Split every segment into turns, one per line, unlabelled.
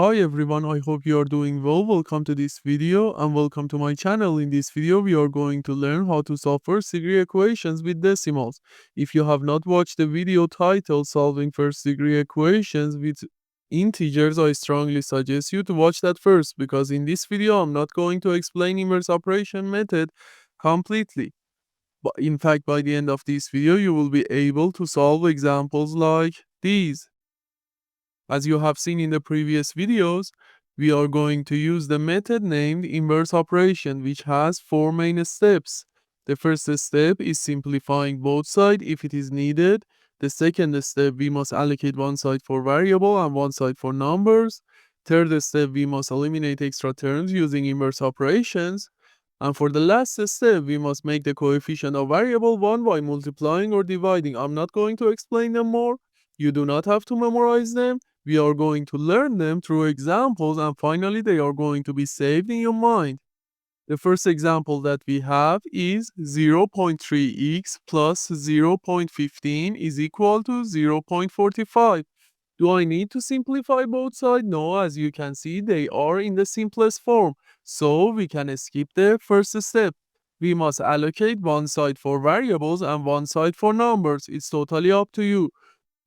Hi everyone, I hope you are doing well. Welcome to this video and welcome to my channel. In this video, we are going to learn how to solve first degree equations with decimals. If you have not watched the video titled Solving First Degree Equations with Integers, I strongly suggest you to watch that first because in this video, I'm not going to explain inverse operation method completely. But in fact, by the end of this video, you will be able to solve examples like these. As you have seen in the previous videos, we are going to use the method named inverse operation, which has four main steps. The first step is simplifying both sides if it is needed. The second step, we must allocate one side for variable and one side for numbers. Third step, we must eliminate extra terms using inverse operations. And for the last step, we must make the coefficient of variable 1 by multiplying or dividing. I'm not going to explain them more. You do not have to memorize them. We are going to learn them through examples and finally they are going to be saved in your mind. The first example that we have is 0.3x plus 0.15 is equal to 0.45. Do I need to simplify both sides? No, as you can see, they are in the simplest form. So we can skip the first step. We must allocate one side for variables and one side for numbers. It's totally up to you.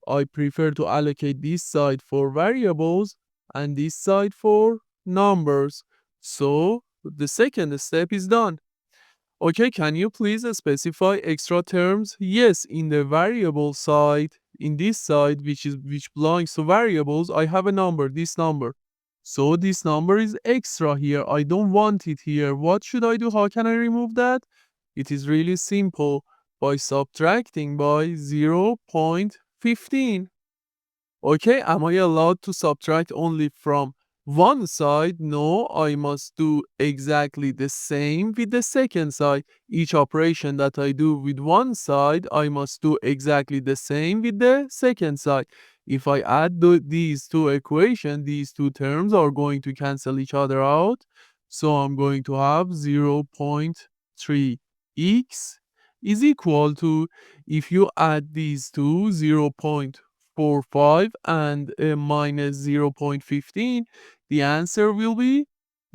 I prefer to allocate this side for variables and this side for numbers. So the second step is done. Okay, can you please specify extra terms? Yes, in the variable side, in this side which belongs to variables, I have a number, this number. So this number is extra here. I don't want it here. What should I do? How can I remove that? It is really simple by subtracting by 0.15. Okay, am I allowed to subtract only from one side? No, I must do exactly the same with the second side. Each operation that I do with one side, I must do exactly the same with the second side. If I add these two equations, these two terms are going to cancel each other out. So I'm going to have 0.3x is equal to, if you add these two, 0.45 and minus 0.15, the answer will be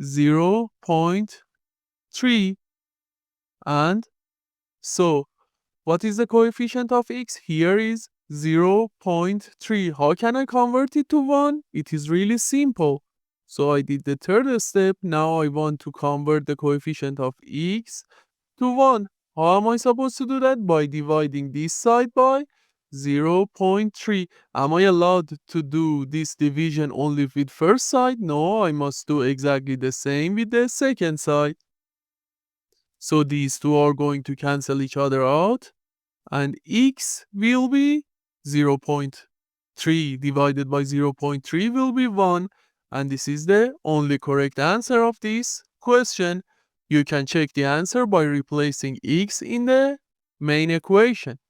0.3. And so, what is the coefficient of x? Here is 0.3. How can I convert it to 1? It is really simple. So I did the third step. Now I want to convert the coefficient of x to 1. How am I supposed to do that? By dividing this side by 0.3. Am I allowed to do this division only with first side? No, I must do exactly the same with the second side. So these two are going to cancel each other out. And x will be 0.3 divided by 0.3 will be 1. And this is the only correct answer of this question. You can check the answer by replacing x in the main equation.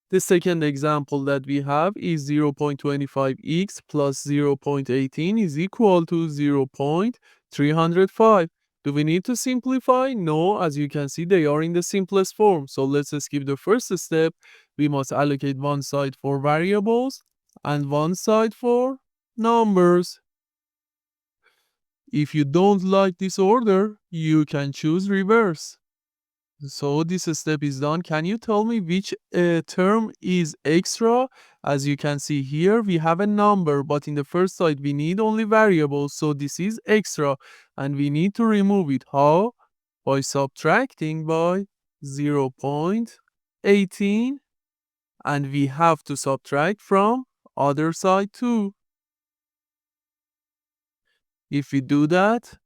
The second example that we have is 0.25x plus 0.18 is equal to 0.305. Do we need to simplify? No, as you can see, they are in the simplest form. So let's skip the first step. We must allocate one side for variables and one side for numbers. If you don't like this order, you can choose reverse. So this step is done. Can you tell me which term is extra? As you can see here, we have a number, but in the first side, we need only variables. So this is extra, and we need to remove it. How? By subtracting by 0.18, and we have to subtract from other side too. If we do that,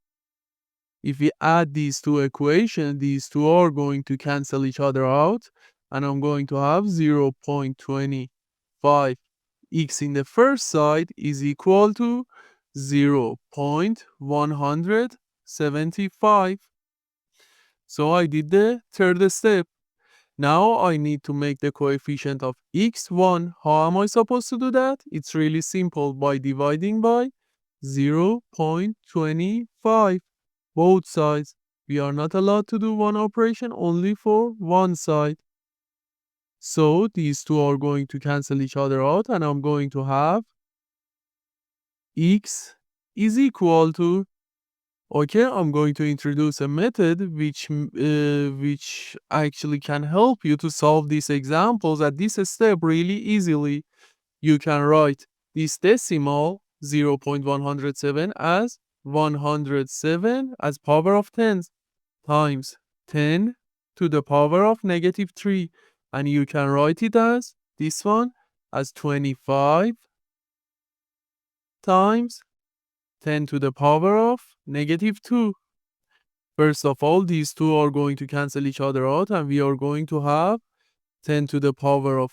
if we add these two equations, these two are going to cancel each other out. And I'm going to have 0.25 x in the first side is equal to 0.175. So I did the third step. Now I need to make the coefficient of x 1. How am I supposed to do that? It's really simple by dividing by 0.25. Both sides. We are not allowed to do one operation only for one side. So these two are going to cancel each other out and I'm going to have x is equal to, okay, I'm going to introduce a method which actually can help you to solve these examples at this step really easily. You can write this decimal 0.107 as 107 as power of 10 times 10 to the power of negative 3. And you can write it as this one as 25 times 10 to the power of negative 2. First of all, these two are going to cancel each other out, and we are going to have 10 to the power of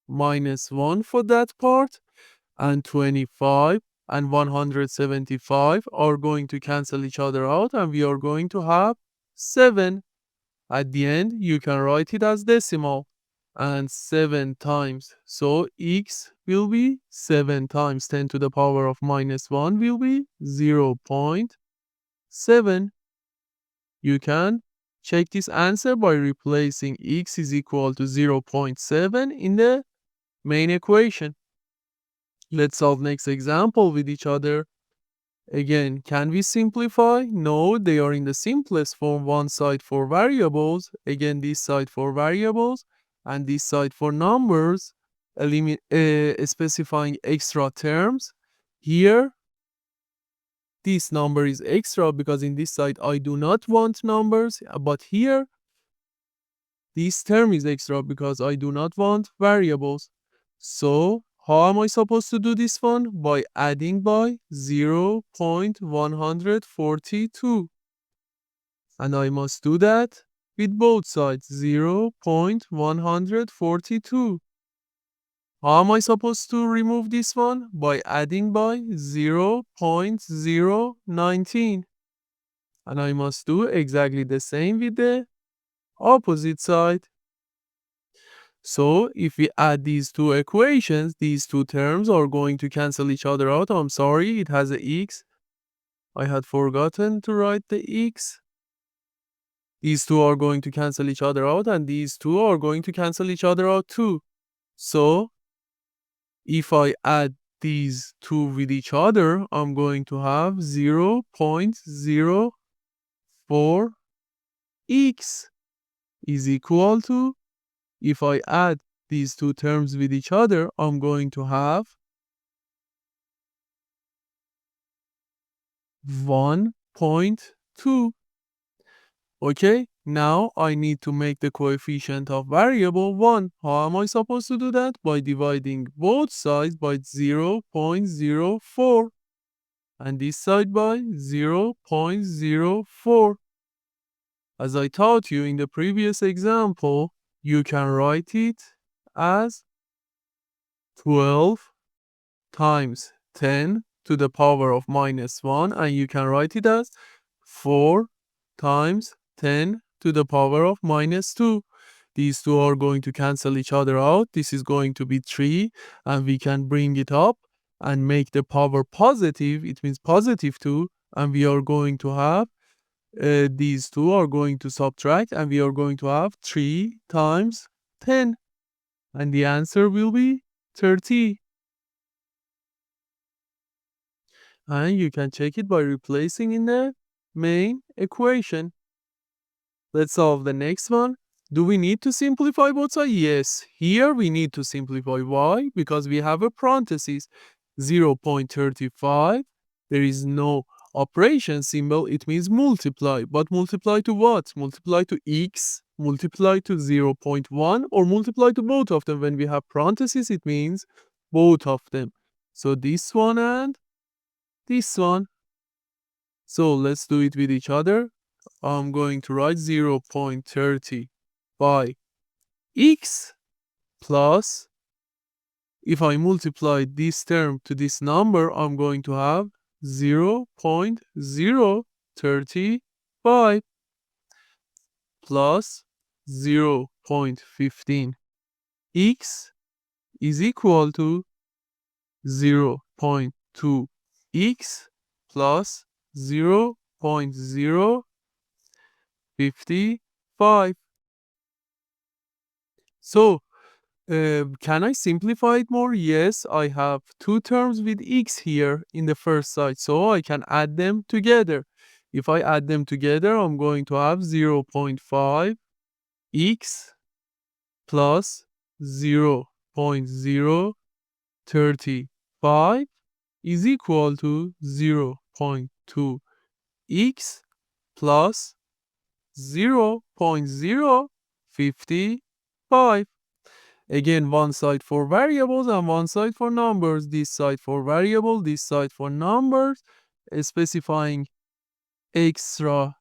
minus 1 for that part, and 25 and 175 are going to cancel each other out, and we are going to have 7. At the end, you can write it as decimal, and 7 times. So x will be 7 times 10 to the power of minus 1 will be 0.7. You can check this answer by replacing x is equal to 0.7 in the main equation. Let's solve next example with each other. Again, can we simplify? No, they are in the simplest form. One side for variables, again this side for variables, and this side for numbers, specifying extra terms. Here, this number is extra because in this side I do not want numbers, but here, this term is extra because I do not want variables. So, how am I supposed to do this one? By adding by 0.142. And I must do that with both sides, 0.142. How am I supposed to remove this one? By adding by 0.019. And I must do exactly the same with the opposite side. So if we add these two equations, these two terms are going to cancel each other out. I'm sorry, it has a x. I had forgotten to write the x. These two are going to cancel each other out, and these two are going to cancel each other out too. So if I add these two with each other, I'm going to have 0.04 x is equal to, if I add these two terms with each other, I'm going to have 1.2. Okay, now I need to make the coefficient of variable 1. How am I supposed to do that? By dividing both sides by 0.04 and this side by 0.04. As I taught you in the previous example, you can write it as 12 times 10 to the power of minus 1, and you can write it as 4 times 10 to the power of minus 2. These two are going to cancel each other out. This is going to be 3, and we can bring it up and make the power positive. It means positive 2, and we are going to have these two are going to subtract, and we are going to have 3 times 10, and the answer will be 30. And you can check it by replacing in the main equation. Let's solve the next one. Do we need to simplify both sides? Yes. Here we need to simplify. Why? Because we have a parenthesis. 0.35. There is no operation symbol. It means multiply. But multiply to what? Multiply to x, multiply to 0.1, or multiply to both of them. When we have parentheses, it means both of them. So this one and this one. So let's do it with each other. I'm going to write 0.30 by x plus, if I multiply this term to this number, I'm going to have 0.035 plus 0.15. X is equal to 0.2 x plus 0.055. So Can I simplify it more? Yes, I have two terms with x here in the first side, so I can add them together. If I add them together, I'm going to have 0.5 x plus 0.035 is equal to 0.2 x plus 0.055. Again, one side for variables and one side for numbers. This side for variable, this side for numbers, specifying extra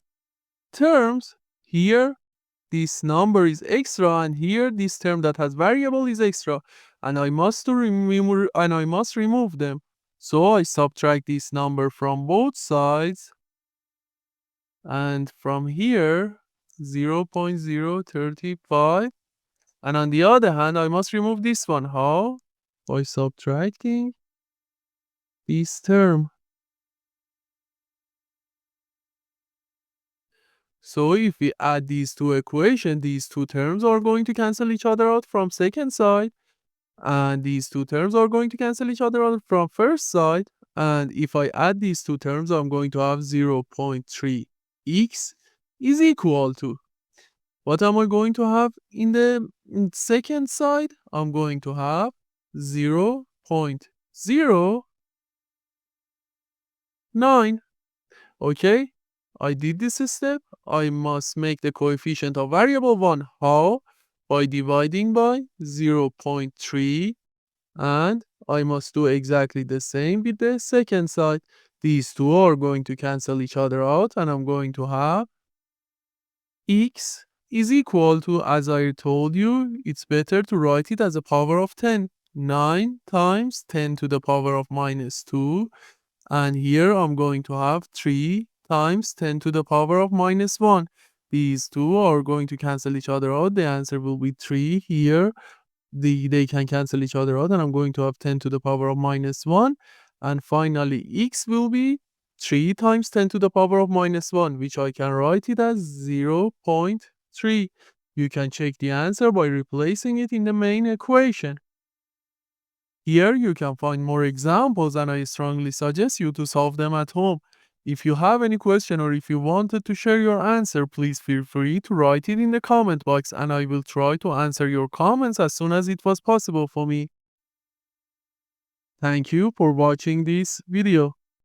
terms. Here, this number is extra, and here, this term that has variable is extra, and I must remove them. So I subtract this number from both sides, and from here, 0.035. And on the other hand, I must remove this one. How? By subtracting this term. So if we add these two equations, these two terms are going to cancel each other out from second side. And these two terms are going to cancel each other out from first side. And if I add these two terms, I'm going to have 0.3x is equal to. What am I going to have in the second side? I'm going to have 0.09. Okay, I did this step. I must make the coefficient of variable 1. How? By dividing by 0.3, and I must do exactly the same with the second side. These two are going to cancel each other out, and I'm going to have x is equal to, as I told you, it's better to write it as a power of 10. 9 times 10 to the power of minus 2. And here I'm going to have 3 times 10 to the power of minus 1. These two are going to cancel each other out. The answer will be 3 here. They can cancel each other out, and I'm going to have 10 to the power of minus 1. And finally, x will be 3 times 10 to the power of minus 1, which I can write it as 0.3. You can check the answer by replacing it in the main equation. Here you can find more examples, and I strongly suggest you to solve them at home. If you have any question or if you wanted to share your answer, please feel free to write it in the comment box, and I will try to answer your comments as soon as it was possible for me. Thank you for watching this video.